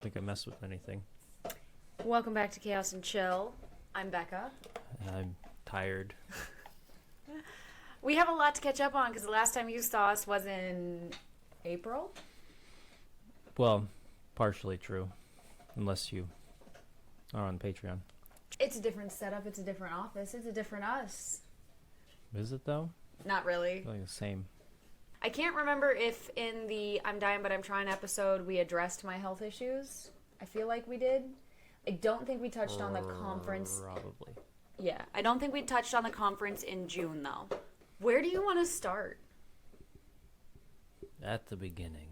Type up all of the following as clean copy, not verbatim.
think I messed with anything. Welcome back to Chaos and Chill. I'm Beka. I'm tired. We have a lot to catch up on because the last time you saw us was in April. Well, partially true. Unless you are on Patreon. It's a different setup. It's a different office. It's a different us. Is it though? Not really. Like the same. I can't remember if in the I'm Dying But I'm Trying episode we addressed my health issues. I feel like we did. I don't think we touched on the conference. Probably. Yeah, I don't think we touched on the conference in June though. Where do you want to start? At the beginning.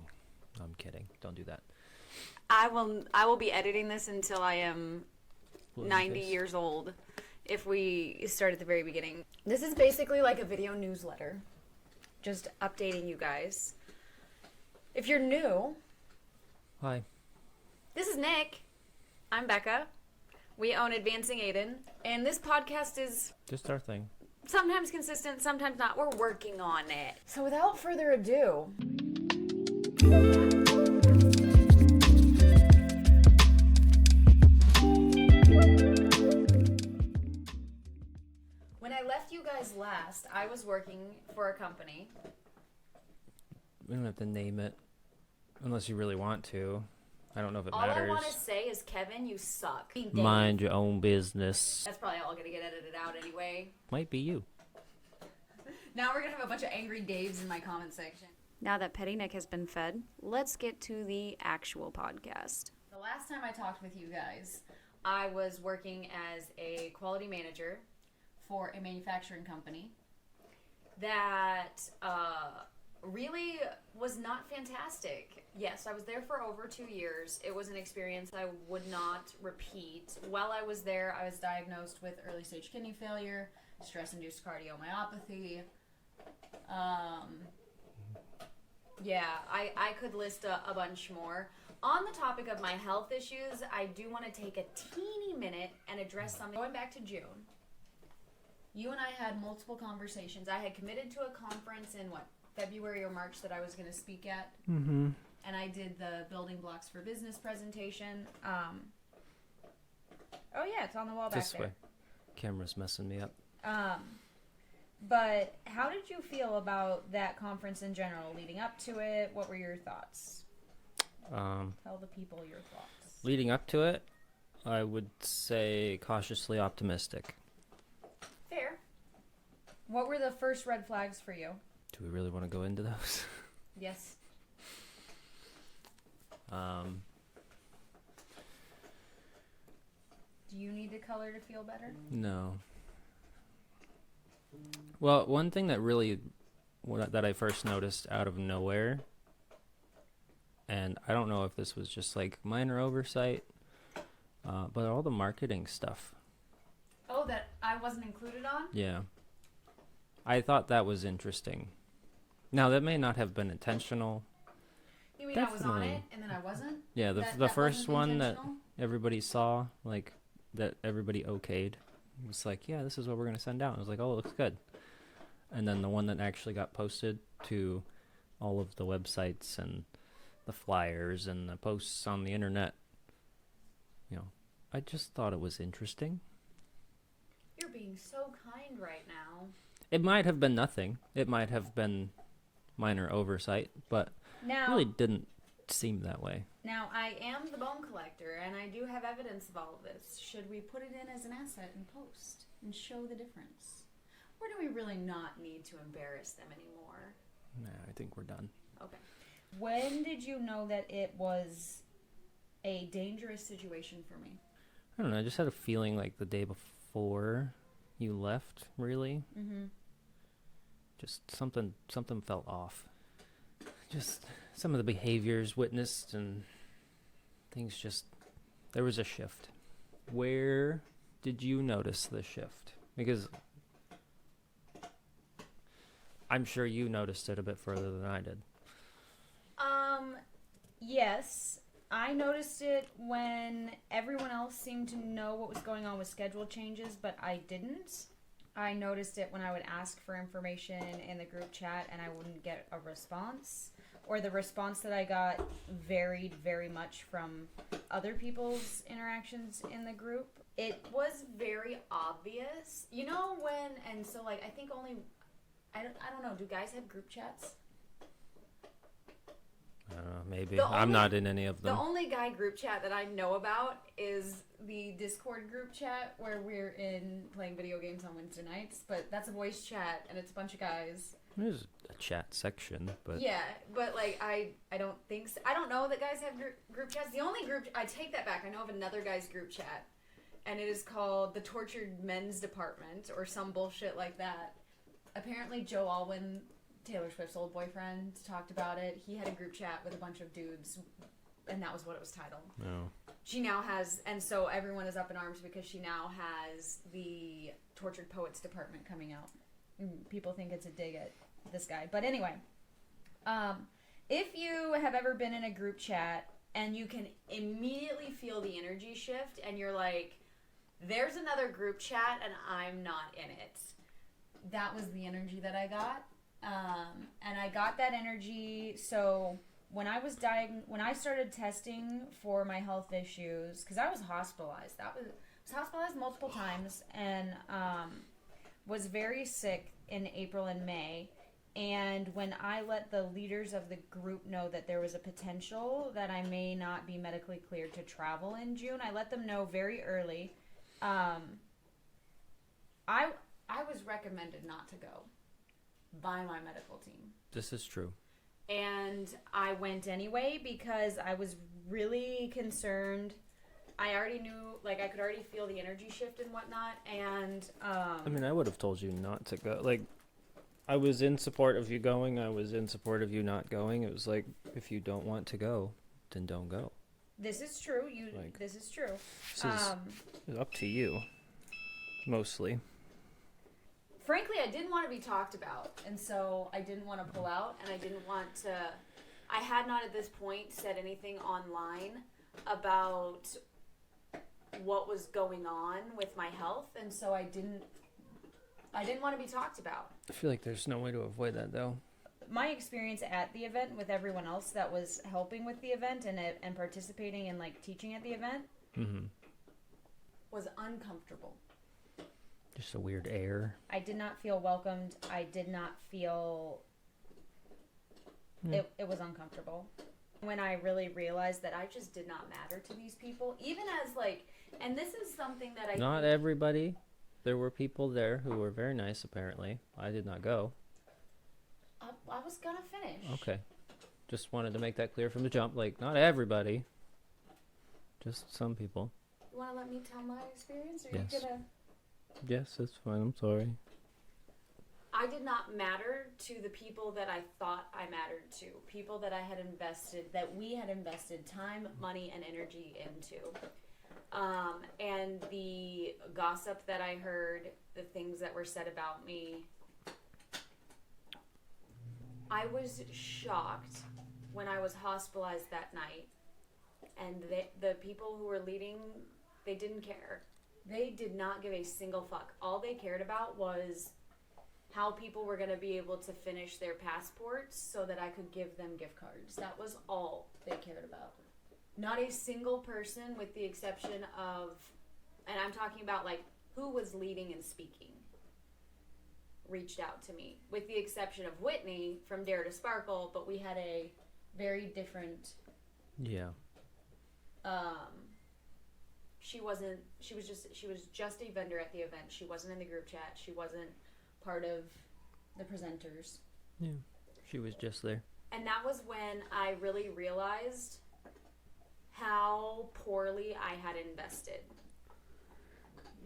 I'm kidding. Don't do that. I will be editing this until I am 90 years old if we start at the very beginning. This is basically like a video newsletter. Just updating you guys. If you're new, Hi. this is Nick. I'm Beka. We own Advancing Aiden. And this podcast is Just our thing. sometimes consistent, sometimes not. We're working on it. So without further ado, when I left you guys last, I was working for a company. We don't have to name it. Unless you really want to. I don't know if it All matters. I want to say is, Kevin, you suck. Mind your own business. That's probably all going to get edited out anyway. Might be you. Now we're going to have a bunch of angry Daves in my comment section. Now that Petty Nick has been fed, let's get to the actual podcast. The last time I talked with you guys, I was working as a quality manager for a manufacturing company that really was not fantastic. Yes, I was there for over 2 years. It was an experience I would not repeat. While I was there, I was diagnosed with early stage kidney failure, stress-induced cardiomyopathy. Yeah, I could list a bunch more. On the topic of my health issues, I do want to take a teeny minute and address something. Going back to June, you and I had multiple conversations. I had committed to a conference in, February or March that I was going to speak at. Mm-hmm. And I did the Building Blocks for Business presentation. Oh, yeah, it's on the wall back This there. way. Camera's messing me up. But how did you feel about that conference in general, leading up to it? What were your thoughts? Tell the people your thoughts. Leading up to it, I would say cautiously optimistic. Fair. What were the first red flags for you? Do we really want to go into those? Yes. Do you need the color to feel better? No. Well, one thing that I first noticed out of nowhere, and I don't know if this was just like minor oversight, but all the marketing stuff. Oh, that I wasn't included on? Yeah. I thought that was interesting. Now, that may not have been intentional. You mean I was on Definitely. it and then I wasn't? Yeah, the That first wasn't one that intentional? everybody saw, like, that everybody okayed, was like, yeah, this is what we're going to send out. I was like, oh, it looks good. And then the one that actually got posted to all of the websites and the flyers and the posts on the internet, I just thought it was interesting. You're being so kind right now. It might have been nothing. It might have been minor oversight, but Now, it really didn't seem that way. Now, I am the bone collector, and I do have evidence of all of this. Should we put it in as an asset and post and show the difference? Or do we really not need to embarrass them anymore? Nah, I think we're done. Okay. When did you know that it was a dangerous situation for me? I don't know. I just had a feeling like the day before you left, really. Mm-hmm. Just something felt off. Just some of the behaviors witnessed and things there was a shift. Where did you notice the shift? Because I'm sure you noticed it a bit further than I did. Yes. I noticed it when everyone else seemed to know what was going on with schedule changes, but I didn't. I noticed it when I would ask for information in the group chat and I wouldn't get a response. or the response that I got varied very much from other people's interactions in the group. It was very obvious. You know when, and so like I think only, I don't know, do guys have group chats? I don't know, maybe. I'm not in any of them. The only guy group chat that I know about is the Discord group chat where we're in playing video games on Wednesday nights. But that's a voice chat, and it's a bunch of guys. There's a chat section, but... Yeah, but like I don't think so. I don't know that guys have group chats. The only group... I take that back. I know of another guy's group chat, and it is called the Tortured Men's Department or some bullshit like that. Apparently Joe Alwyn, Taylor Swift's old boyfriend, talked about it. He had a group chat with a bunch of dudes, and that was what it was titled. No. She now has, and so everyone is up in arms because she now has the Tortured Poets Department coming out. People think it's a dig at this guy. But anyway, if you have ever been in a group chat and you can immediately feel the energy shift and you're like, there's another group chat and I'm not in it. That was the energy that I got. And I got that energy. So when I was when I started testing for my health issues, because I was hospitalized. I was hospitalized multiple times and was very sick in April and May. And when I let the leaders of the group know that there was a potential that I may not be medically cleared to travel in June, I let them know very early. I was recommended not to go by my medical team. This is true. And I went anyway because I was really concerned. I already knew, like, I could already feel the energy shift and whatnot. And, I mean, I would have told you not to go. Like, I was in support of you going. I was in support of you not going. It was like, if you don't want to go, then don't go. This is true. This is true. This is up to you, mostly. Frankly, I didn't want to be talked about, and so I didn't want to pull out, and I didn't want to... I had not at this point said anything online about what was going on with my health, and so I didn't want to be talked about. I feel like there's no way to avoid that, though. My experience at the event with everyone else that was helping with the event and participating and, like, teaching at the event was uncomfortable. Just a weird air. I did not feel welcomed. I did not feel... It was uncomfortable. When I really realized that I just did not matter to these people, even as, like... And this is something that I... Not everybody. There were people there who were very nice, apparently. I did not go. I was gonna finish. Okay. Just wanted to make that clear from the jump. Like, not everybody. Just some people. You want to let me tell my experience? Or Yes. you gonna... Yes, that's fine. I'm sorry. I did not matter to the people that I thought I mattered to. People that we had invested time, money, and energy into. And the gossip that I heard, the things that were said about me, I was shocked when I was hospitalized that night. And the people who were leading, they didn't care. They did not give a single fuck. All they cared about was how people were going to be able to finish their passports so that I could give them gift cards. That was all they cared about. Not a single person, with the exception of, and I'm talking about, like, who was leading and speaking, reached out to me. With the exception of Whitney from Dare to Sparkle, but we had a very different... Yeah. She was just a vendor at the event. She wasn't in the group chat. She wasn't part of the presenters. Yeah. She was just there. And that was when I really realized how poorly I had invested.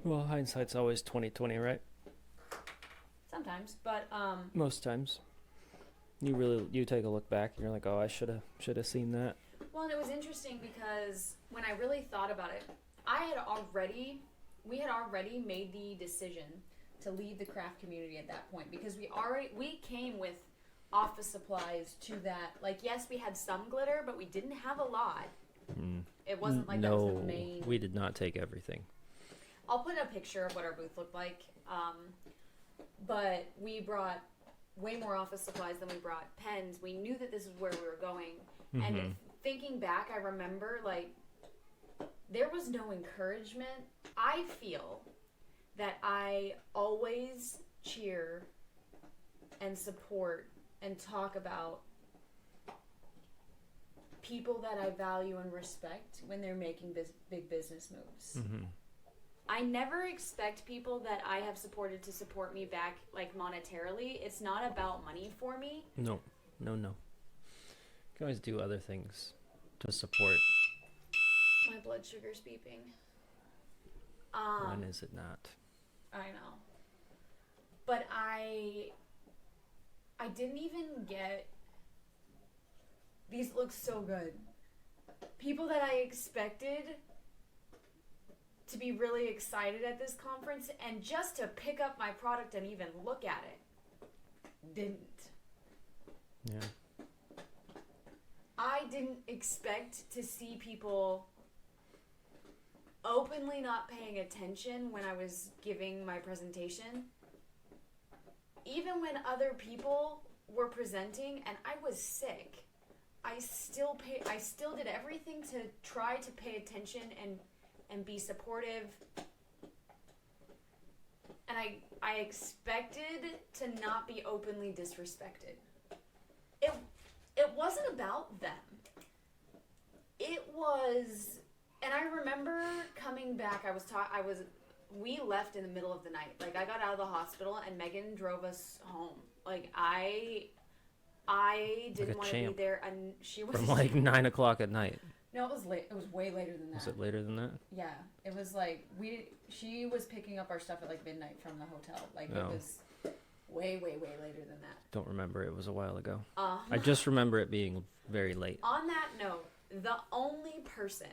Well, hindsight's always 20/20, right? Sometimes, but most times. You take a look back and you're like, oh, I should have seen that. Well, and it was interesting because when I really thought about it, we had already made the decision to leave the craft community at that point because we came with office supplies to that. Like, yes, we had some glitter, but we didn't have a lot. It wasn't like that was the main... No, we did not take everything. I'll put a picture of what our booth looked like. But we brought way more office supplies than we brought. Pens. We knew that this is where we were going. Mm-hmm. And thinking back, I remember, like, there was no encouragement. I feel that I always cheer and support and talk about people that I value and respect when they're making big business moves. Mm-hmm. I never expect people that I have supported to support me back, like, monetarily. It's not about money for me. No. You can always do other things to support. My blood sugar's beeping. When is it not? I know. But I didn't even get... These look so good. People that I expected to be really excited at this conference and just to pick up my product and even look at it didn't. Yeah. I didn't expect to see people openly not paying attention when I was giving my presentation. Even when other people were presenting and I was sick, I still did everything to try to pay attention and be supportive. And I expected to not be openly disrespected. It wasn't about them. It was, and I remember coming back. We left in the middle of the night. Like, I got out of the hospital and Megan drove us home. Like, I didn't want to be there, and she was From like 9 o'clock at night. No, it was late. It was way later than that. Was it later than that? Yeah, it was like she was picking up our stuff at like midnight from the hotel. Like, It was way later than that. Don't remember. It was a while ago. I just remember it being very late. On that note, the only person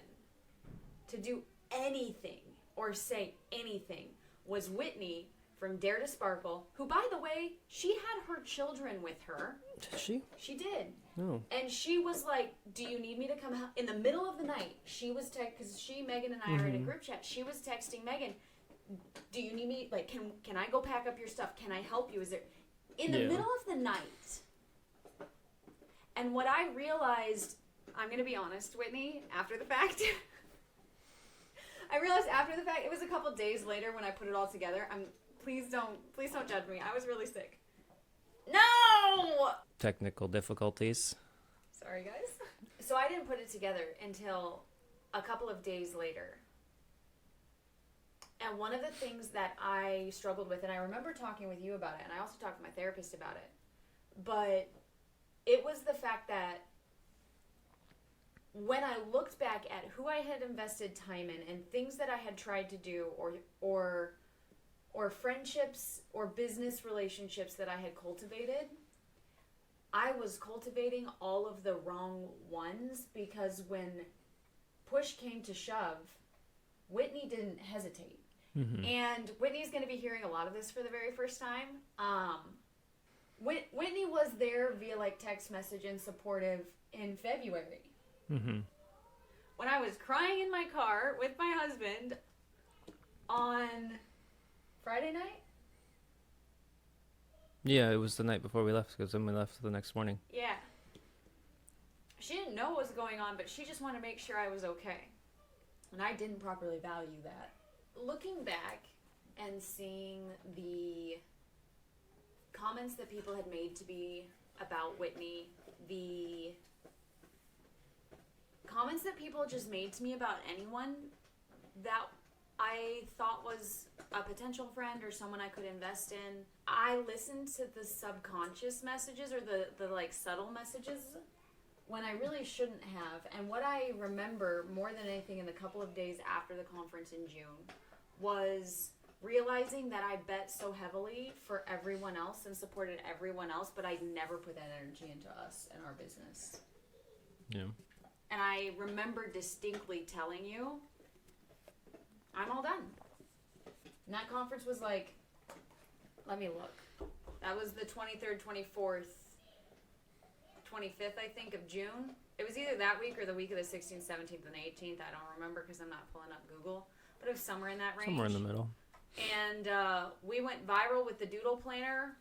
to do anything or say anything was Whitney from Dare to Sparkle, who, by the way, she had her children with her. Did she? She did. No. And she was like, do you need me to come help? In the middle of the night, she was because Megan and I are in a group chat. She was texting Megan, do you need me? Like, can I go pack up your stuff? Can I help you? Is there... In the middle of the night. And what I realized, I'm going to be honest, Whitney, after the fact... I realized after the fact, it was a couple days later when I put it all together. Please don't judge me. I was really sick. No! Technical difficulties. Sorry, guys. So I didn't put it together until a couple of days later. And one of the things that I struggled with, and I remember talking with you about it, and I also talked to my therapist about it, but it was the fact that when I looked back at who I had invested time in and things that I had tried to do or friendships or business relationships that I had cultivated, I was cultivating all of the wrong ones, because when push came to shove, Whitney didn't hesitate. Mm-hmm. And Whitney's going to be hearing a lot of this for the very first time. Whitney was there via like text message and supportive in February. Mm-hmm. When I was crying in my car with my husband on Friday night? Yeah, it was the night before we left, because then we left the next morning. Yeah. She didn't know what was going on, but she just wanted to make sure I was okay. And I didn't properly value that. Looking back and seeing the comments that people had made to me about Whitney, the comments that people just made to me about anyone that I thought was a potential friend or someone I could invest in, I listened to the subconscious messages or the like subtle messages when I really shouldn't have. And what I remember more than anything in the couple of days after the conference in June was realizing that I bet so heavily for everyone else and supported everyone else, but I never put that energy into us and our business. Yeah. And I remember distinctly telling you, I'm all done. And that conference was like, let me look. That was the 23rd, 24th, 25th, I think, of June. It was either that week or the week of the 16th, 17th, and 18th. I don't remember because I'm not pulling up Google. But it was somewhere in that range. Somewhere in the middle. And we went viral with the doodle planner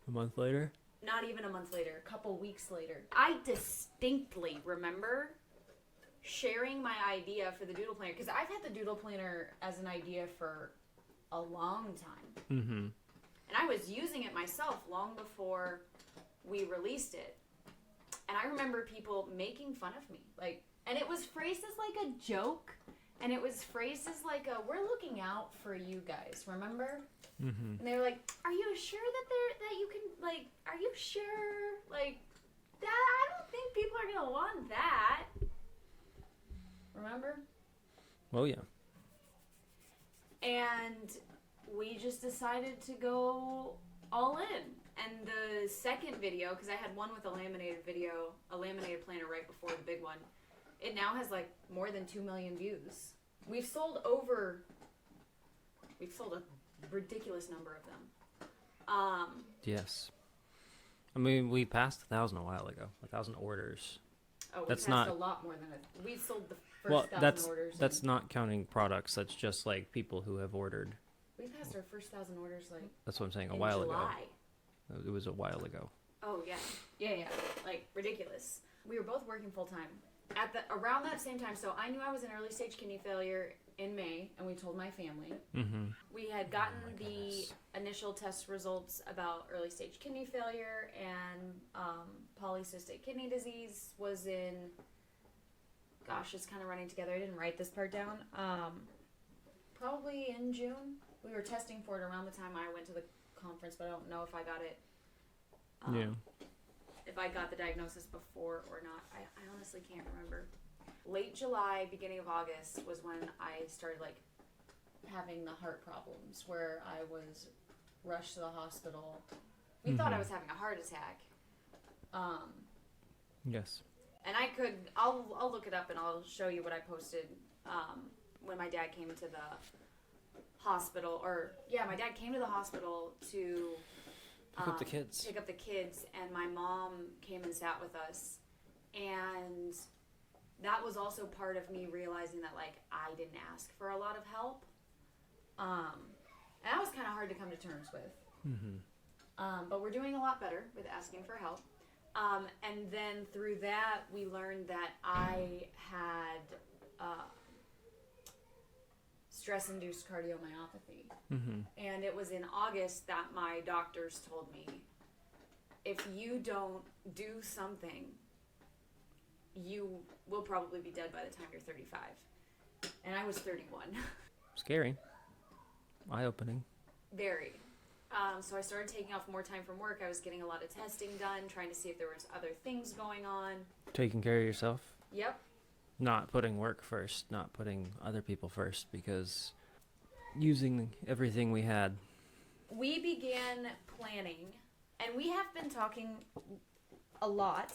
A month later? Not even a month later, a couple weeks later. I distinctly remember sharing my idea for the doodle planner, because I've had the doodle planner as an idea for a long time. Mm-hmm. And I was using it myself long before we released it. And I remember people making fun of me. Like, and it was phrased as like a joke. And it was phrased as like a, we're looking out for you guys, remember? Mm-hmm. And they were like, are you sure that you can, like, are you sure? Like, that, I don't think people are going to want that. Remember? Oh, yeah. And we just decided to go all in. And the second video, because I had one with a laminated planner right before the big one, it now has like more than 2 million views. We've sold a ridiculous number of them. Yes. I mean, we passed 1,000 a while ago. 1,000 orders. Oh, we That's passed not a lot more than we sold the first 1,000 orders. That's not counting products. That's just like people who have ordered. We passed our first 1,000 orders like. That's what I'm saying. A in while July. ago. It was a while ago. Oh yeah, like ridiculous. We were both working full time around that same time. So I knew I was in early stage kidney failure in May, and we told my family. Mm-hmm. We had gotten the initial test results about early stage kidney failure, and polycystic kidney disease was in. Gosh, it's kind of running together. I didn't write this part down. Probably in June. We were testing for it around the time I went to the conference, but I don't know if I got it. If I got the diagnosis before or not. I honestly can't remember. Late July, beginning of August was when I started like having the heart problems where I was rushed to the hospital. We thought I was having a heart attack. Yes. And I'll look it up and I'll show you what I posted when my dad came to the hospital. My dad came to the hospital to pick up the kids. Pick up the kids, and my mom came and sat with us. And that was also part of me realizing that, like, I didn't ask for a lot of help. And that was kind of hard to come to terms with. Mm-hmm. But we're doing a lot better with asking for help. And then through that, we learned that I had stress-induced cardiomyopathy. Mm-hmm. And it was in August that my doctors told me, if you don't do something, you will probably be dead by the time you're 35. And I was 31. Scary. Eye-opening. Very. So I started taking off more time from work. I was getting a lot of testing done, trying to see if there was other things going on. Taking care of yourself. Yep. Not putting work first, not putting other people first, because using everything we had. We began planning, and we have been talking a lot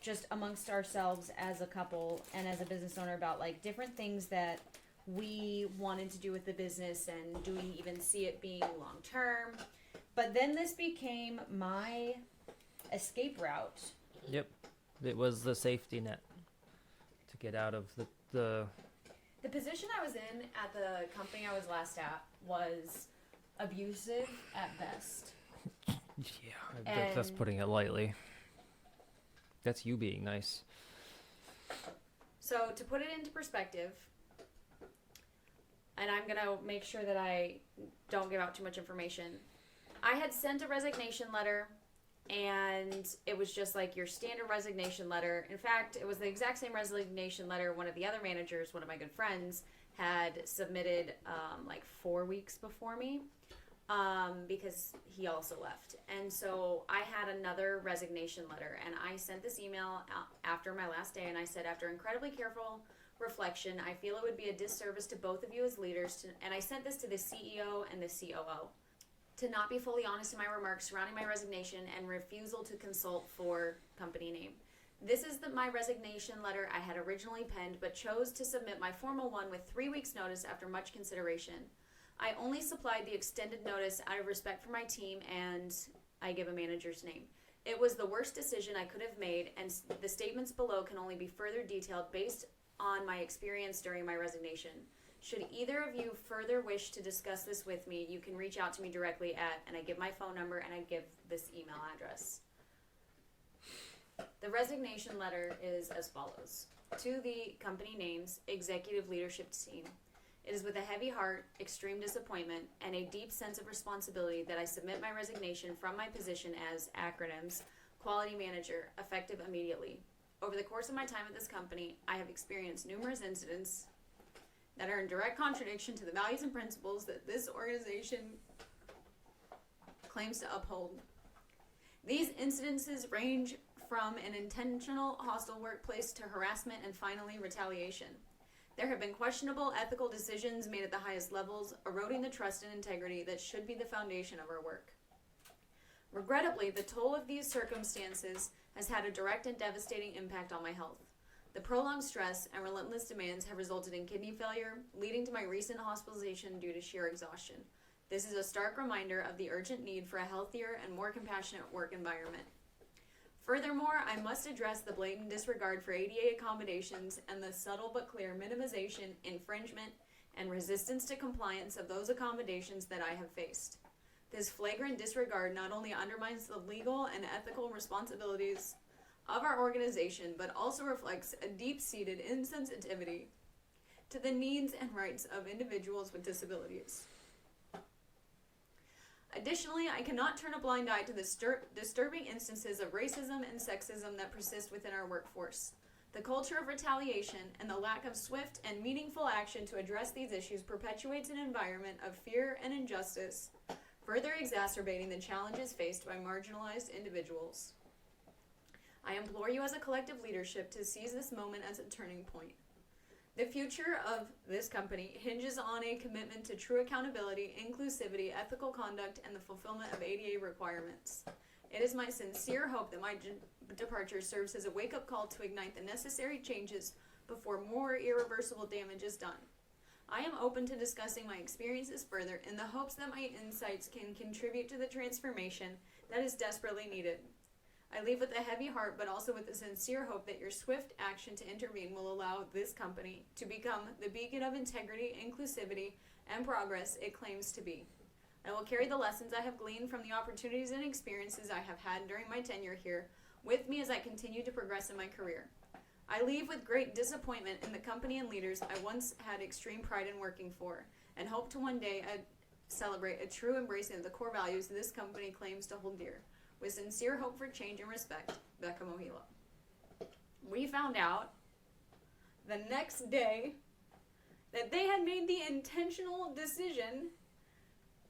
just amongst ourselves as a couple and as a business owner about like different things that we wanted to do with the business, and do we even see it being long term. But then this became my escape route. Yep. It was the safety net to get out of the position I was in at the company I was last at was abusive at best. Yeah, that's putting it lightly. That's you being nice. So to put it into perspective, and I'm going to make sure that I don't give out too much information, I had sent a resignation letter, and it was just like your standard resignation letter. In fact, it was the exact same resignation letter one of the other managers, one of my good friends, had submitted like 4 weeks before me, because he also left. And so I had another resignation letter, and I sent this email after my last day, and I said, after incredibly careful reflection, I feel it would be a disservice to both of you as leaders, and I sent this to the CEO and the COO, to not be fully honest in my remarks surrounding my resignation and refusal to consult for company name. This is my resignation letter I had originally penned, but chose to submit my formal one with 3 weeks' notice after much consideration. I only supplied the extended notice out of respect for my team, and I give a manager's name. It was the worst decision I could have made, and the statements below can only be further detailed based on my experience during my resignation. Should either of you further wish to discuss this with me, you can reach out to me directly at, and I give my phone number and I give this email address. The resignation letter is as follows. To the company names, executive leadership team. It is with a heavy heart, extreme disappointment, and a deep sense of responsibility that I submit my resignation from my position as, acronyms, quality manager, effective immediately. Over the course of my time at this company, I have experienced numerous incidents that are in direct contradiction to the values and principles that this organization claims to uphold. These incidences range from an intentional hostile workplace to harassment and finally retaliation. There have been questionable ethical decisions made at the highest levels, eroding the trust and integrity that should be the foundation of our work. Regrettably, the toll of these circumstances has had a direct and devastating impact on my health. The prolonged stress and relentless demands have resulted in kidney failure, leading to my recent hospitalization due to sheer exhaustion. This is a stark reminder of the urgent need for a healthier and more compassionate work environment. Furthermore, I must address the blatant disregard for ADA accommodations and the subtle but clear minimization, infringement, and resistance to compliance of those accommodations that I have faced. This flagrant disregard not only undermines the legal and ethical responsibilities of our organization, but also reflects a deep-seated insensitivity to the needs and rights of individuals with disabilities. Additionally, I cannot turn a blind eye to the disturbing instances of racism and sexism that persist within our workforce. The culture of retaliation and the lack of swift and meaningful action to address these issues perpetuates an environment of fear and injustice, further exacerbating the challenges faced by marginalized individuals. I implore you as a collective leadership to seize this moment as a turning point. The future of this company hinges on a commitment to true accountability, inclusivity, ethical conduct, and the fulfillment of ADA requirements. It is my sincere hope that my departure serves as a wake-up call to ignite the necessary changes before more irreversible damage is done. I am open to discussing my experiences further in the hopes that my insights can contribute to the transformation that is desperately needed. I leave with a heavy heart, but also with a sincere hope that your swift action to intervene will allow this company to become the beacon of integrity, inclusivity, and progress it claims to be. I will carry the lessons I have gleaned from the opportunities and experiences I have had during my tenure here with me as I continue to progress in my career. I leave with great disappointment in the company and leaders I once had extreme pride in working for, and hope to one day celebrate a true embracing of the core values this company claims to hold dear. With sincere hope for change and respect, Beka Mohila. We found out the next day that they had made the intentional decision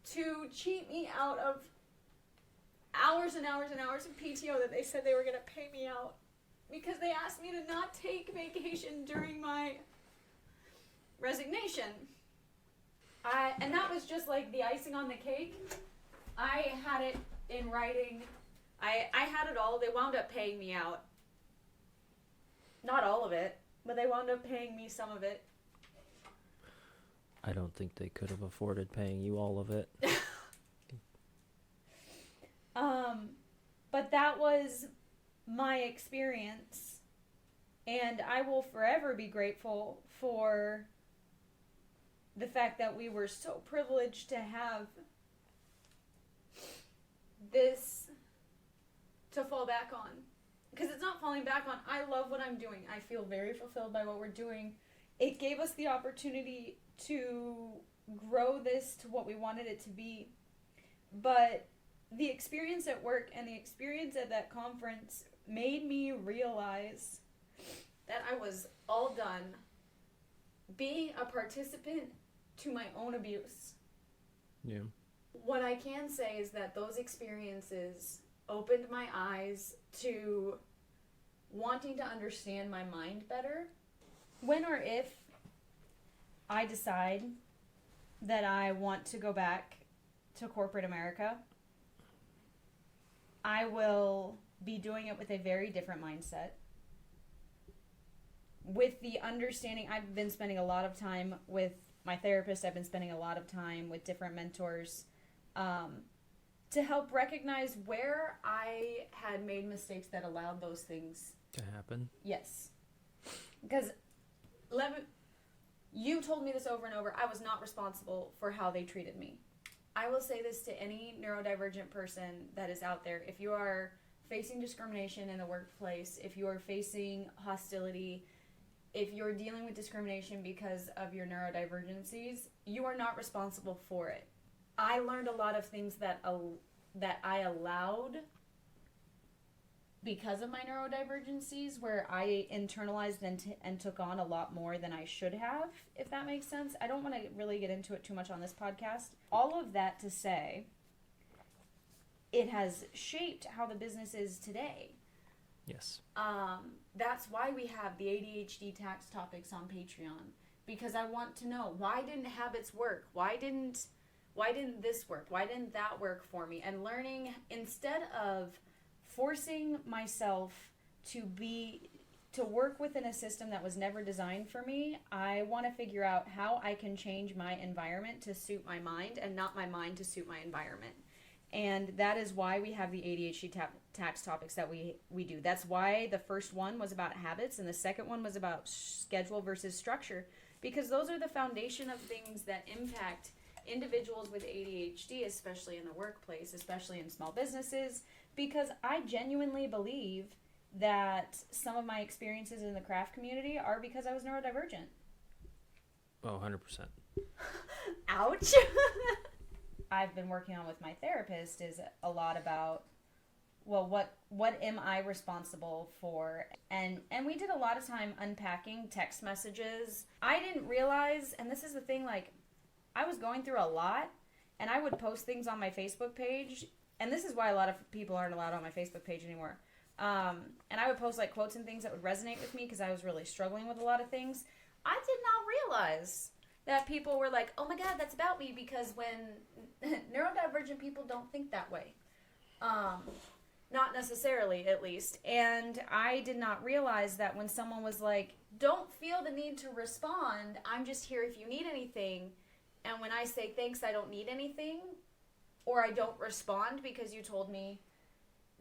to cheat me out of hours and hours and hours of PTO that they said they were going to pay me out because they asked me to not take vacation during my resignation. And that was just like the icing on the cake. I had it in writing. I had it all. They wound up paying me out. Not all of it, but they wound up paying me some of it. I don't think they could have afforded paying you all of it. But that was my experience, and I will forever be grateful for the fact that we were so privileged to have this to fall back on. Because it's not falling back on. I love what I'm doing. I feel very fulfilled by what we're doing. It gave us the opportunity to grow this to what we wanted it to be. But the experience at work and the experience at that conference made me realize that I was all done being a participant to my own abuse. Yeah. What I can say is that those experiences opened my eyes to wanting to understand my mind better. When or if I decide that I want to go back to corporate America, I will be doing it with a very different mindset. With the understanding, I've been spending a lot of time with my therapist, I've been spending a lot of time with different mentors, to help recognize where I had made mistakes that allowed those things to happen. Yes. Because you you told me this over and over. I was not responsible for how they treated me. I will say this to any neurodivergent person that is out there. If you are facing discrimination in the workplace, if you are facing hostility, if you're dealing with discrimination because of your neurodivergencies, you are not responsible for it. I learned a lot of things that I allowed because of my neurodivergencies, where I internalized and took on a lot more than I should have, if that makes sense. I don't want to really get into it too much on this podcast. All of that to say, it has shaped how the business is today. Yes. That's why we have the ADHD tax topics on Patreon, because I want to know, why didn't habits work? Why didn't this work? Why didn't that work for me? And learning, instead of forcing myself to work within a system that was never designed for me, I want to figure out how I can change my environment to suit my mind and not my mind to suit my environment. And that is why we have the ADHD tax topics that we do. That's why the first one was about habits and the second one was about schedule versus structure, because those are the foundation of things that impact individuals with ADHD, especially in the workplace, especially in small businesses, because I genuinely believe that some of my experiences in the craft community are because I was neurodivergent. Oh, 100%. Ouch. I've been working on with my therapist is a lot about, well, what am I responsible for? And we did a lot of time unpacking text messages. I didn't realize, and this is the thing, like, I was going through a lot, and I would post things on my Facebook page, and this is why a lot of people aren't allowed on my Facebook page anymore. And I would post, like, quotes and things that would resonate with me because I was really struggling with a lot of things. I did not realize that people were like, oh my God, that's about me, because when neurodivergent people don't think that way. Not necessarily, at least. And I did not realize that when someone was like, don't feel the need to respond, I'm just here if you need anything. And when I say thanks, I don't need anything, or I don't respond because you told me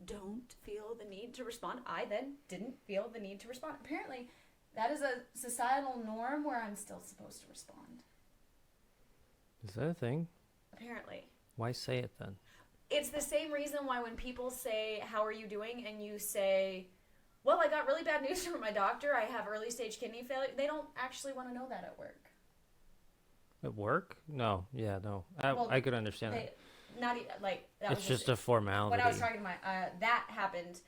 don't feel the need to respond, I then didn't feel the need to respond. Apparently, that is a societal norm where I'm still supposed to respond. Is that a thing? Apparently. Why say it then? It's the same reason why when people say, how are you doing? And you say, well, I got really bad news from my doctor. I have early stage kidney failure. They don't actually want to know that at work. At work? No. Yeah, no. I could understand that. Not like that. It's just a formality. What I was talking about, that happened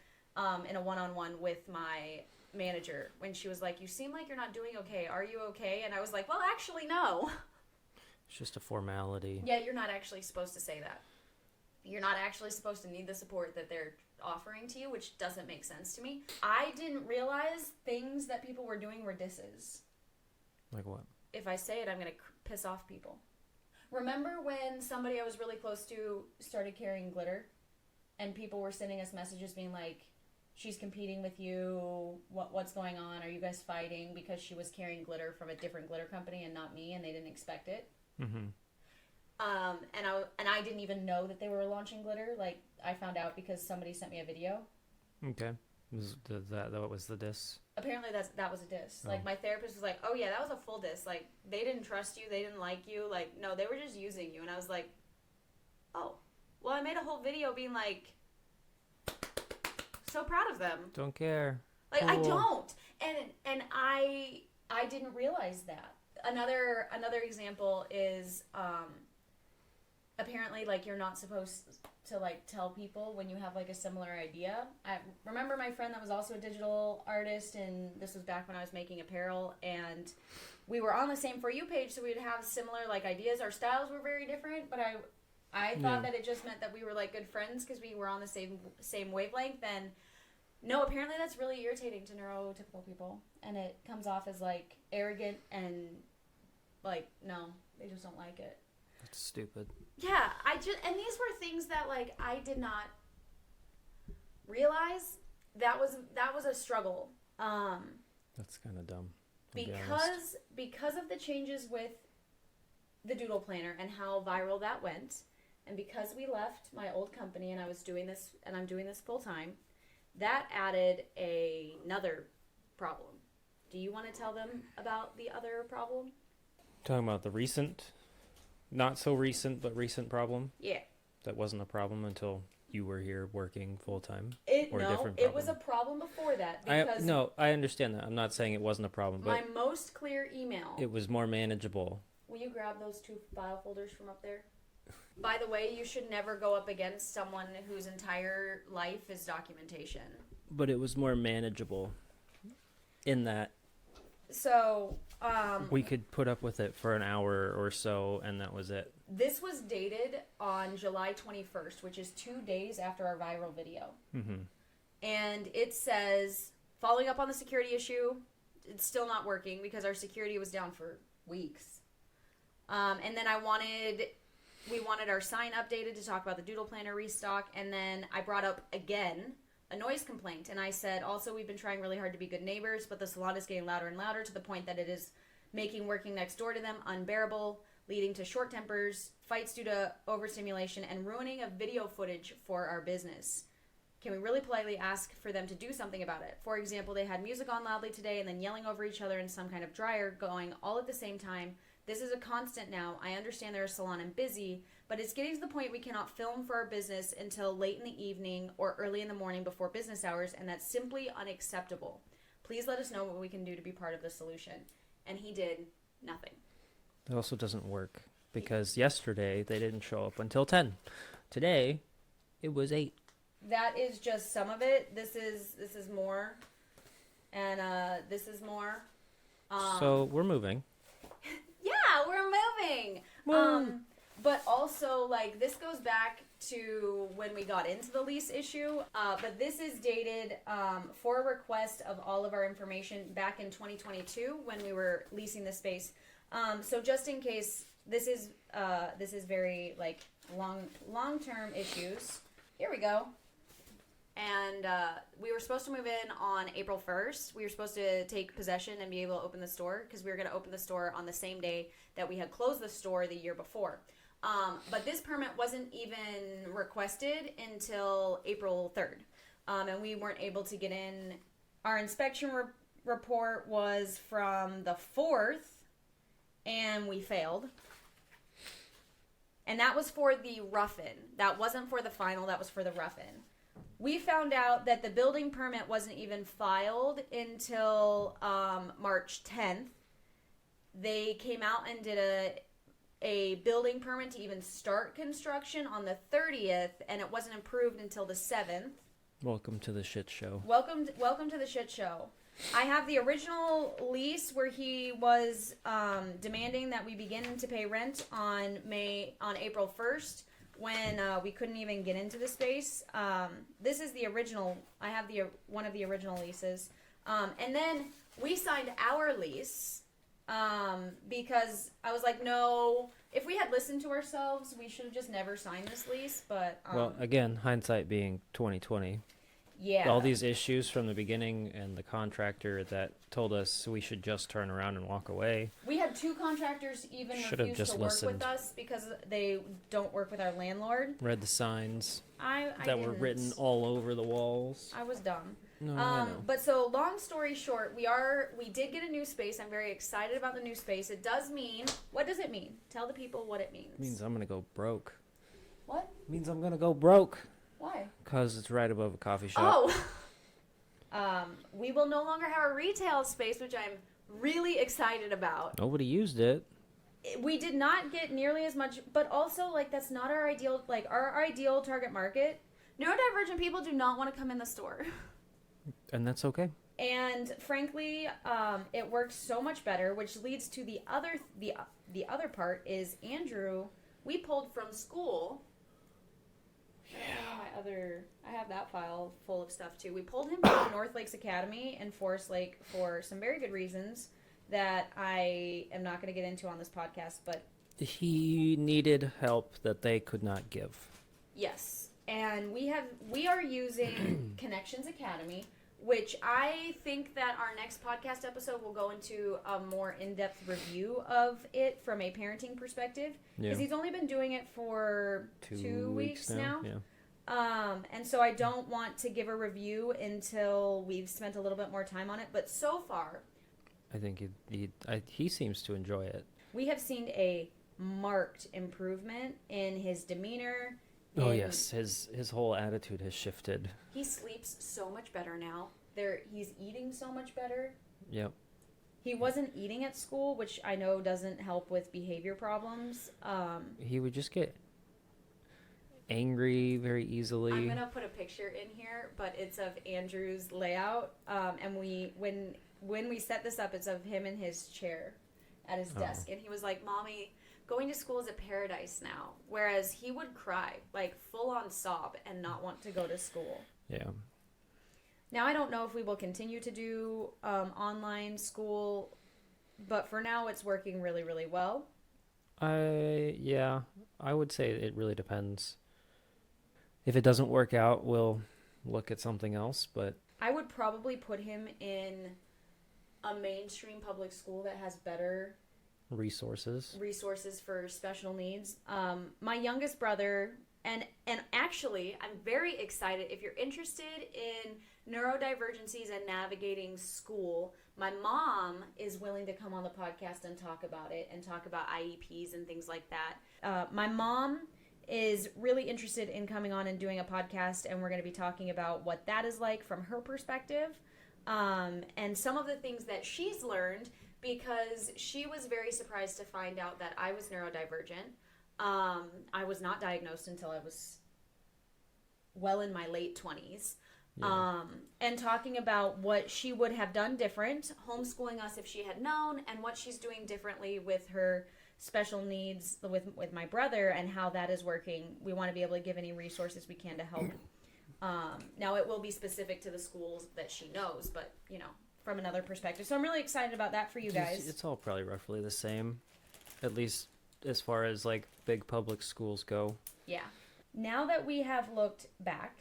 in a one-on-one with my manager when she was like, you seem like you're not doing okay. Are you okay? And I was like, well, actually, no. It's just a formality. Yeah, you're not actually supposed to say that. You're not actually supposed to need the support that they're offering to you, which doesn't make sense to me. I didn't realize things that people were doing were disses. Like what? If I say it, I'm going to piss off people. Remember when somebody I was really close to started carrying glitter, and people were sending us messages being like, she's competing with you, what's going on? Are you guys fighting? Because she was carrying glitter from a different glitter company and not me, and they didn't expect it. Mm-hmm. And I didn't even know that they were launching glitter. Like, I found out because somebody sent me a video. Okay. That was the diss? Apparently that was a diss. Oh. Like, my therapist was like, oh yeah, that was a full diss. Like, they didn't trust you, they didn't like you. Like, no, they were just using you. And I was like, oh. Well, I made a whole video being like, so proud of them. Don't care. Like, cool. I don't. And I didn't realize that. Another example is, apparently, like, you're not supposed to, like, tell people when you have, like, a similar idea. I remember my friend that was also a digital artist, and this was back when I was making apparel, and we were on the same For You page, so we'd have similar, like, ideas. Our styles were very different, but I thought that it just meant that we were, like, good friends because we were on the same wavelength, and no, apparently that's really irritating to neurotypical people, and it comes off as, like, arrogant and, like, no, they just don't like it. That's stupid. Yeah, and these were things that, like, I did not realize. That was a struggle. That's kind of dumb. Because of the changes with the Doodle Planner and how viral that went, and because we left my old company and I'm doing this full time, that added another problem. Do you want to tell them about the other problem? Talking about the recent, not so recent, but recent problem? Yeah. That wasn't a problem until you were here working full-time? It was a problem before that because I understand that. I'm not saying it wasn't a problem, my but most clear email. it was more manageable. Will you grab those 2 file folders from up there? By the way, you should never go up against someone whose entire life is documentation. But it was more manageable in that So, we could put up with it for an hour or so, and that was it. this was dated on July 21st, which is 2 days after our viral video. Mm-hmm. And it says, following up on the security issue, it's still not working because our security was down for weeks. And then we wanted our sign updated to talk about the doodle planner restock. And then I brought up again a noise complaint. And I said, also, we've been trying really hard to be good neighbors, but the salon is getting louder and louder to the point that it is making working next door to them unbearable, leading to short tempers, fights due to overstimulation, and ruining of video footage for our business. Can we really politely ask for them to do something about it? For example, they had music on loudly today and then yelling over each other in some kind of dryer going all at the same time. This is a constant now. I understand they're a salon and busy, but it's getting to the point we cannot film for our business until late in the evening or early in the morning before business hours, and that's simply unacceptable. Please let us know what we can do to be part of the solution. And he did nothing. It also doesn't work because yesterday they didn't show up until 10. Today, it was 8. That is just some of it. This is more, and this is more. So we're moving. Yeah, we're moving. But also, like, this goes back to when we got into the lease issue. But this is dated for a request of all of our information back in 2022 when we were leasing the space. So just in case, this is very like long-term issues. Here we go. And we were supposed to move in on April 1st. We were supposed to take possession and be able to open the store because we were going to open the store on the same day that we had closed the store the year before. But this permit wasn't even requested until April 3rd. And we weren't able to get in. Our inspection report was from the 4th, and we failed. And that was for the rough-in. That wasn't for the final. That was for the rough-in. We found out that the building permit wasn't even filed until March 10th. They came out and did a building permit to even start construction on the 30th, and it wasn't approved until the 7th. Welcome to the shit show. Welcome to the shit show. I have the original lease where he was demanding that we begin to pay rent on April 1st. When we couldn't even get into the space. This is the original. I have one of the original leases. And then we signed our lease because I was like, no, if we had listened to ourselves, we should have just never signed this lease. But well, again, hindsight being 2020. Yeah. All these issues from the beginning and the contractor that told us we should just turn around and walk away. We had 2 contractors even refuse to work with us because they don't work with our landlord. Read the signs I that were written all over the walls. I was dumb. No, I know. But so long story short, we did get a new space. I'm very excited about the new space. It does mean, what does it mean? Tell the people what it means. It means I'm going to go broke. What? It means I'm going to go broke. Why? Because it's right above a coffee shop. Oh. We will no longer have a retail space, which I'm really excited about. Nobody used it. We did not get nearly as much, but also, like, that's not our ideal, like, our ideal target market. Neurodivergent people do not want to come in the store. And that's okay. And frankly, it works so much better, which leads to the other part is Andrew, we pulled from school. I have that file full of stuff too. We pulled him from North Lakes Academy in Forest Lake for some very good reasons that I am not going to get into on this podcast, but he needed help that they could not give. Yes. And we are using Connections Academy, which I think that our next podcast episode will go into a more in-depth review of it from a parenting perspective. Because he's only been doing it for 2 weeks now. Yeah. And so I don't want to give a review until we've spent a little bit more time on it. But so far, I think he seems to enjoy it. we have seen a marked improvement in his demeanor. Oh yes, his whole attitude has shifted. He sleeps so much better now. He's eating so much better. Yep. He wasn't eating at school, which I know doesn't help with behavior problems. He would just get angry very easily. I'm gonna put a picture in here, but it's of Andrew's layout. And when we set this up, it's of him in his chair at his desk, and he was like, "Mommy, going to school is a paradise now." Whereas he would cry, like full on sob, and not want to go to school. Yeah. Now, I don't know if we will continue to do online school, but for now it's working really, really well. Yeah, I would say it really depends. If it doesn't work out, we'll look at something else, but I would probably put him in a mainstream public school that has better resources for special needs. My youngest brother, and actually, I'm very excited. If you're interested in neurodivergencies and navigating school, my mom is willing to come on the podcast and talk about it and talk about IEPs and things like that. My mom is really interested in coming on and doing a podcast, and we're going to be talking about what that is like from her perspective, and some of the things that she's learned, because she was very surprised to find out that I was neurodivergent. I was not diagnosed until I was well in my late 20s. Yeah. And talking about what she would have done different, homeschooling us if she had known, and what she's doing differently with her special needs with my brother, and how that is working. We want to be able to give any resources we can to help. Now, it will be specific to the schools that she knows, but, from another perspective. So I'm really excited about that for you guys. It's all probably roughly the same, at least as far as, like, big public schools go. Yeah. Now that we have looked back,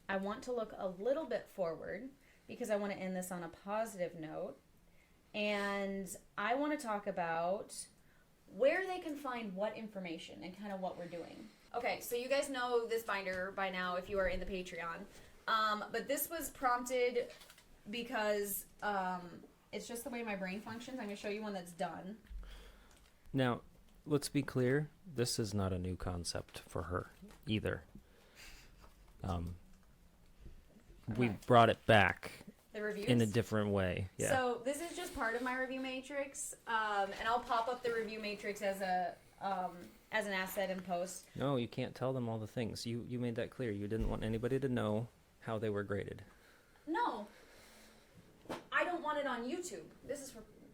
I want to look a little bit forward, because I want to end this on a positive note. And I want to talk about where they can find what information and kind of what we're doing. Okay, so you guys know this binder by now if you are in the Patreon. But this was prompted because it's just the way my brain functions. I'm going to show you one that's done. Now, let's be clear. This is not a new concept for her either. We brought it back. The reviews? In a different way, yeah. So this is just part of my review matrix, and I'll pop up the review matrix as an asset in post. No, you can't tell them all the things. You made that clear. You didn't want anybody to know how they were graded. No, I don't want it on YouTube.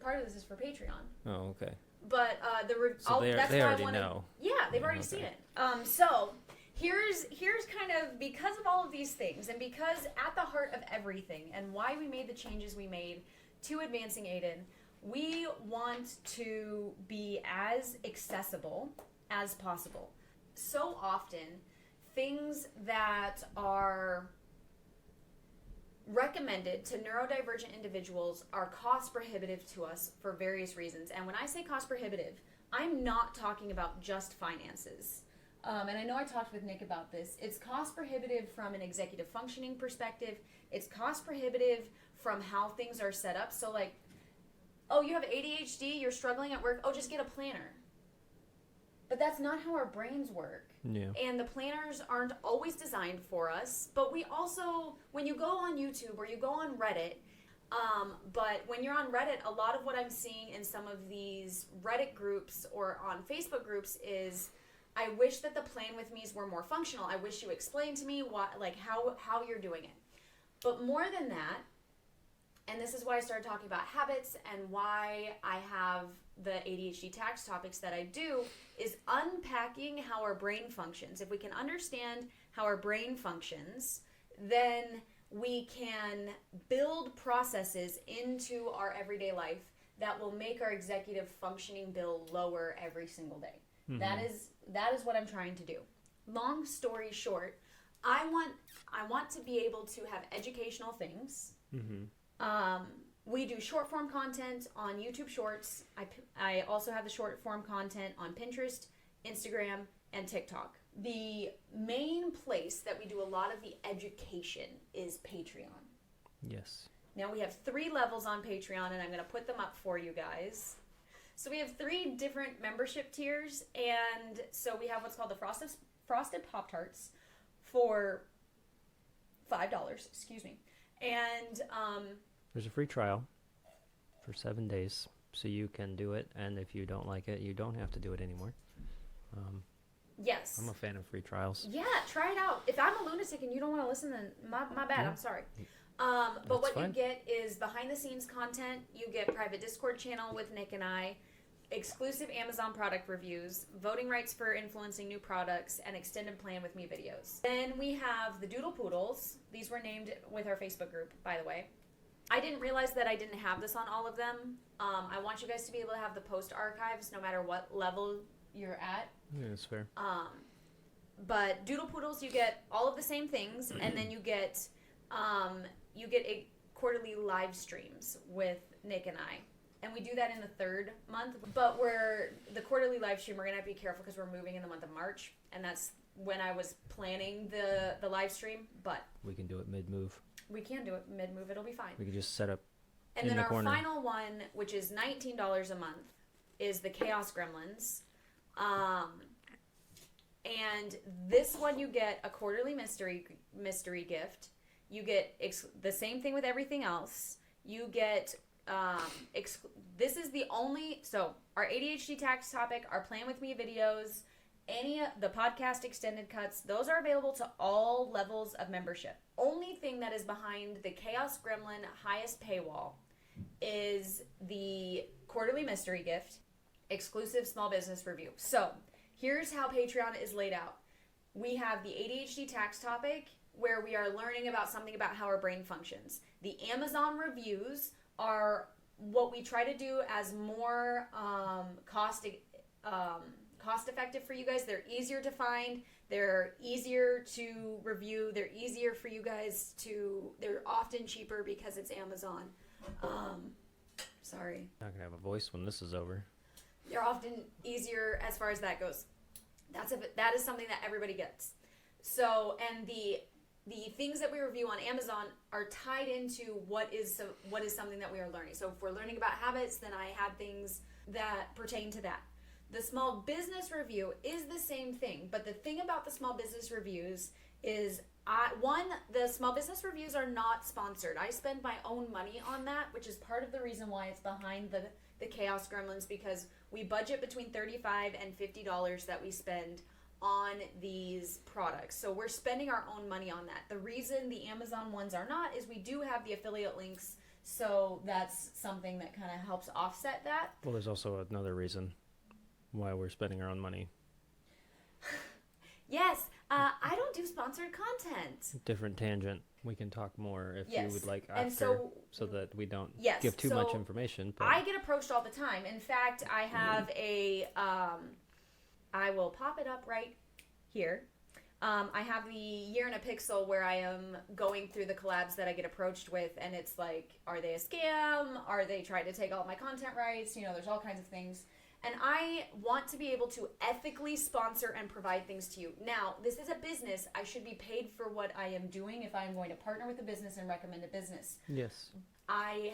Part of this is for Patreon. Oh, okay. But they already know. Yeah, they've already seen it. So. Here's kind of, because of all of these things, and because at the heart of everything and why we made the changes we made to Advancing Aiden, we want to be as accessible as possible. So often, things that are recommended to neurodivergent individuals are cost prohibitive to us for various reasons. And when I say cost prohibitive, I'm not talking about just finances. And I know I talked with Nick about this. It's cost prohibitive from an executive functioning perspective. It's cost prohibitive from how things are set up. So like, oh, you have ADHD, you're struggling at work, oh, just get a planner. But that's not how our brains work. Yeah. And the planners aren't always designed for us. But we also, when you go on YouTube or you go on Reddit, but when you're on Reddit, a lot of what I'm seeing in some of these Reddit groups or on Facebook groups is, I wish that the plan with me's were more functional. I wish you explained to me how you're doing it. But more than that, and this is why I started talking about habits and why I have the ADHD tax topics that I do, is unpacking how our brain functions. If we can understand how our brain functions, then we can build processes into our everyday life that will make our executive functioning bill lower every single day. Mm-hmm. That is what I'm trying to do. Long story short, I want to be able to have educational things. Mm-hmm. We do short form content on YouTube Shorts. I also have the short form content on Pinterest, Instagram, and TikTok. The main place that we do a lot of the education is Patreon. Yes. Now we have 3 levels on Patreon, and I'm going to put them up for you guys. So we have 3 different membership tiers, and so we have what's called the Frosted Pop-Tarts for $5, excuse me. And there's a free trial for 7 days, so you can do it, and if you don't like it, you don't have to do it anymore. Yes. I'm a fan of free trials. Yeah, try it out. If I'm a lunatic and you don't want to listen, then my bad, I'm sorry. But That's what fine. you get is behind-the-scenes content. You get private Discord channel with Nick and I, exclusive Amazon product reviews, voting rights for influencing new products, and extended plan with me videos. Then we have the Doodle Poodles. These were named with our Facebook group, by the way. I didn't realize that I didn't have this on all of them. I want you guys to be able to have the post archives no matter what level you're at. Yeah, that's fair. But Doodle Poodles, you get all of the same things, and then you get a quarterly live streams with Nick and I. And we do that in the 3rd month. But the quarterly live stream, we're going to have to be careful because we're moving in the month of March. And that's when I was planning the live stream. But we can do it mid-move. we can do it mid-move. It'll be fine. We can just set up And in then the our corner. final one, which is $19 a month, is the Chaos Gremlins. And this one you get a quarterly mystery gift. You get the same thing with everything else. You get this is the only, so our ADHD tax topic, our plan with me videos, any of the podcast extended cuts, those are available to all levels of membership. Only thing that is behind the Chaos Gremlin highest paywall is the quarterly mystery gift, exclusive small business review. So here's how Patreon is laid out. We have the ADHD tax topic, where we are learning about something about how our brain functions. The Amazon reviews are what we try to do as more cost effective for you guys. They're easier to find. They're easier to review. They're easier for you guys they're often cheaper because it's Amazon. Sorry. Not going to have a voice when this is over. They're often easier as far as that goes. That is something that everybody gets. So, and the things that we review on Amazon are tied into what is something that we are learning. So if we're learning about habits, then I have things that pertain to that. The small business review is the same thing, but the thing about the small business reviews is the small business reviews are not sponsored. I spend my own money on that, which is part of the reason why it's behind the Chaos Gremlins, because we budget between $35 and $50 that we spend on these products. So we're spending our own money on that. The reason the Amazon ones are not is we do have the affiliate links, so that's something that kind of helps offset that. Well, there's also another reason why we're spending our own money. Yes, I don't do sponsored content. Different tangent. We can talk more if you would like after, And so that we don't Yes, give too so much information. But I get approached all the time. In fact, I have I will pop it up right here. I have the year in a pixel where I am going through the collabs that I get approached with, and it's like, are they a scam? Are they trying to take all my content rights? There's all kinds of things. And I want to be able to ethically sponsor and provide things to you. Now, this is a business. I should be paid for what I am doing if I'm going to partner with a business and recommend a business. yes, I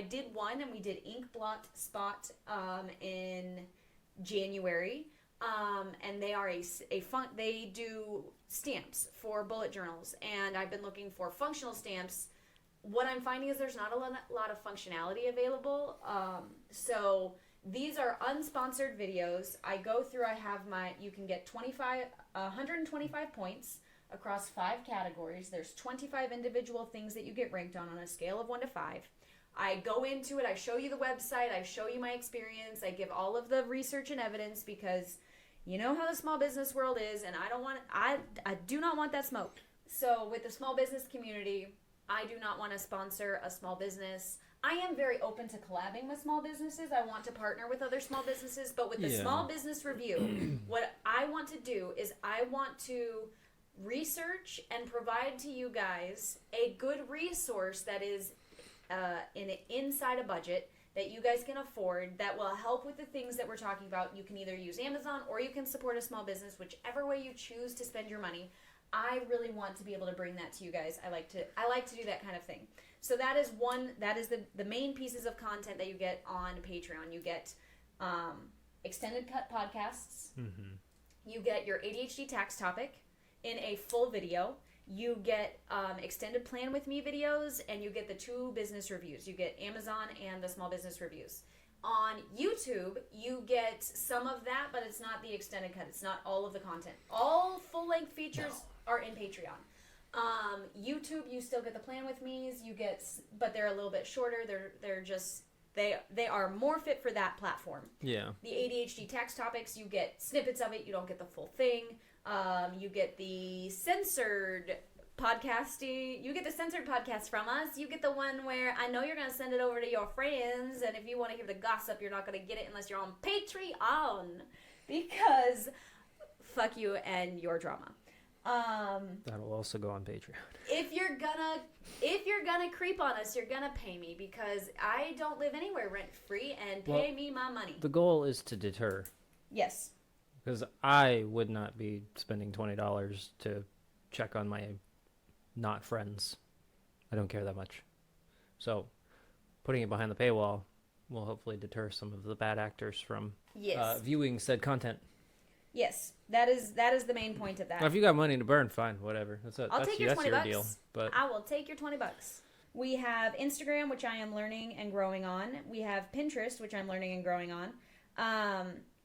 did one, and we did Ink Blot Spot in January. And they are they do stamps for bullet journals, and I've been looking for functional stamps. What I'm finding is there's not a lot of functionality available. So these are unsponsored videos. I go through, you can get 125 points across 5 categories. There's 25 individual things that you get ranked on a scale of 1 to 5. I go into it, I show you the website, I show you my experience, I give all of the research and evidence, because you know how the small business world is, and I do not want that smoke. So with the small business community, I do not want to sponsor a small business. I am very open to collabing with small businesses. I want to partner with other small businesses, but with the small business review, what I want to do is I want to research and provide to you guys a good resource that is inside a budget that you guys can afford, that will help with the things that we're talking about. You can either use Amazon or you can support a small business, whichever way you choose to spend your money. I really want to be able to bring that to you guys. I like to do that kind of thing. So that is the main pieces of content that you get on Patreon. You get extended cut podcasts. Mm-hmm. You get your ADHD tax topic in a full video. You get extended plan with me videos, and you get the 2 business reviews. You get Amazon and the small business reviews. On YouTube, you get some of that, but it's not the extended cut. It's not all of the content. All full-length features are in Patreon. YouTube, you still get the plan with me's. You get, but they're a little bit shorter. They're just they are more fit for that platform. Yeah. The ADHD tax topics, you get snippets of it. You don't get the full thing. You get the censored podcasting. You get the censored podcast from us. You get the one where I know you're going to send it over to your friends, and if you want to hear the gossip, you're not going to get it unless you're on Patreon, because fuck you and your drama. That'll also go on Patreon. If you're gonna creep on us, you're gonna pay me, because I don't live anywhere rent free, and pay me my money. The goal is to deter. Yes. Because I would not be spending $20 to check on my not friends. I don't care that much. So putting it behind the paywall will hopefully deter some of the bad actors from viewing said content. Yes, that is the main point of that. Now, if you got money to burn, fine, whatever. I'll take your $20. Deal. But I will take your $20. We have Instagram, which I am learning and growing on. We have Pinterest, which I'm learning and growing on.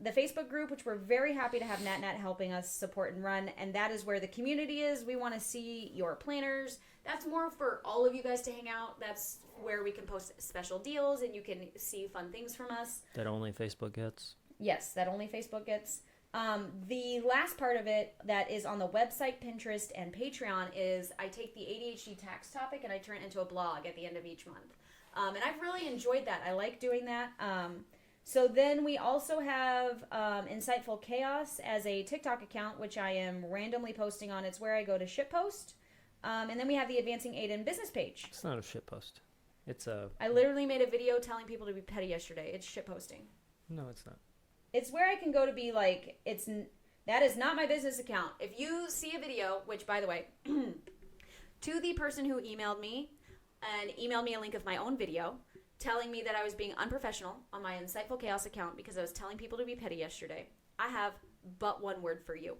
The Facebook group, which we're very happy to have Nat helping us support and run, and that is where the community is. We want to see your planners. That's more for all of you guys to hang out. That's where we can post special deals, and you can see fun things from us. That only Facebook gets? Yes, that only Facebook gets. The last part of it that is on the website, Pinterest, and Patreon is I take the ADHD tax topic and I turn it into a blog at the end of each month. And I've really enjoyed that. I like doing that. So then we also have Insightful Chaos as a TikTok account, which I am randomly posting on. It's where I go to shitpost. And then we have the Advancing Aiden business page. It's not a shitpost. It's a... I literally made a video telling people to be petty yesterday. It's shitposting. No, it's not. It's where I can go to be like, that is not my business account. If you see a video, which by the way, to the person who emailed me and emailed me a link of my own video telling me that I was being unprofessional on my Insightful Chaos account because I was telling people to be petty yesterday, I have but one word for you.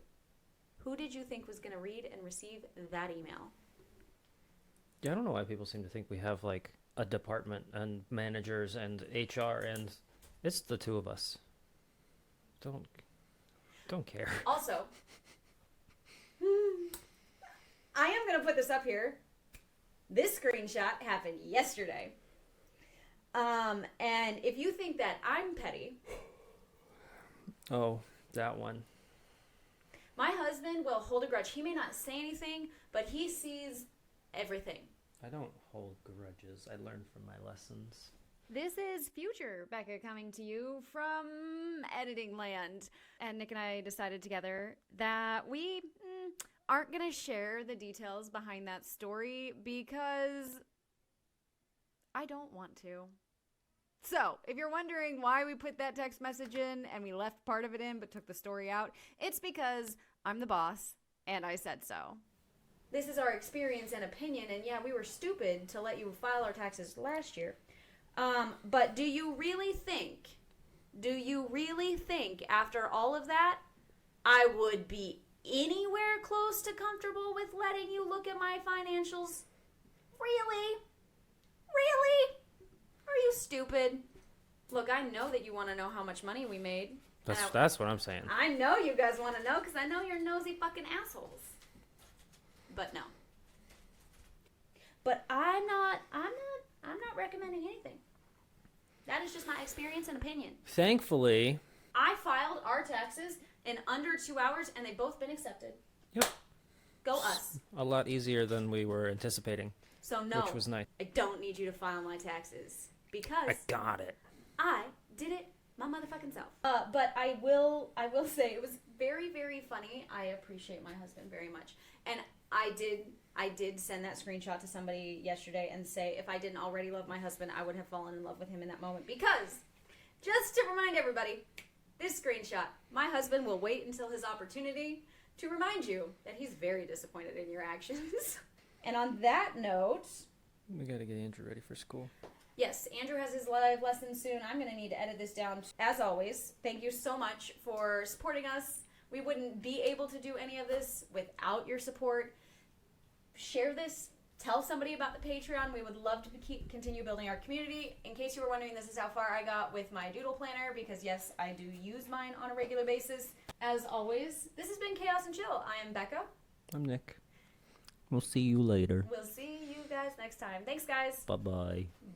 Who did you think was going to read and receive that email? Yeah, I don't know why people seem to think we have like a department and managers and HR, and it's the 2 of us. Don't care. Also, I am going to put this up here. This screenshot happened yesterday. And if you think that I'm petty... Oh, that one. My husband will hold a grudge. He may not say anything, but he sees everything. I don't hold grudges. I learn from my lessons. This is future Beka coming to you from editing land. And Nick and I decided together that we aren't going to share the details behind that story because I don't want to. So, if you're wondering why we put that text message in and we left part of it in but took the story out, it's because I'm the boss and I said so. This is our experience and opinion, and yeah, we were stupid to let you file our taxes last year. But do you really think after all of that, I would be anywhere close to comfortable with letting you look at my financials? Really? Really? Are you stupid? Look, I know that you want to know how much money we made. That's what I'm saying. I know you guys want to know because I know you're nosy fucking assholes. But no. But I'm not recommending anything. That is just my experience and opinion. Thankfully, I filed our taxes in under 2 hours and they've both been accepted. Yep. Go us. A lot easier than we were anticipating. So no, which was nice. I don't need you to file my taxes because I got it. I did it my motherfucking self. But I will say it was very, very funny. I appreciate my husband very much. And I did send that screenshot to somebody yesterday and say if I didn't already love my husband, I would have fallen in love with him in that moment. Because, just to remind everybody, this screenshot, my husband will wait until his opportunity to remind you that he's very disappointed in your actions. And on that note, We gotta get Andrew ready for school. Yes, Andrew has his live lesson soon. I'm going to need to edit this down. As always, thank you so much for supporting us. We wouldn't be able to do any of this without your support. Share this. Tell somebody about the Patreon. We would love to continue building our community. In case you were wondering, this is how far I got with my doodle planner, because yes, I do use mine on a regular basis. As always, this has been Chaos and Chill. I am Becca. I'm Nick. We'll see you later. We'll see you guys next time. Thanks, guys. Bye-bye.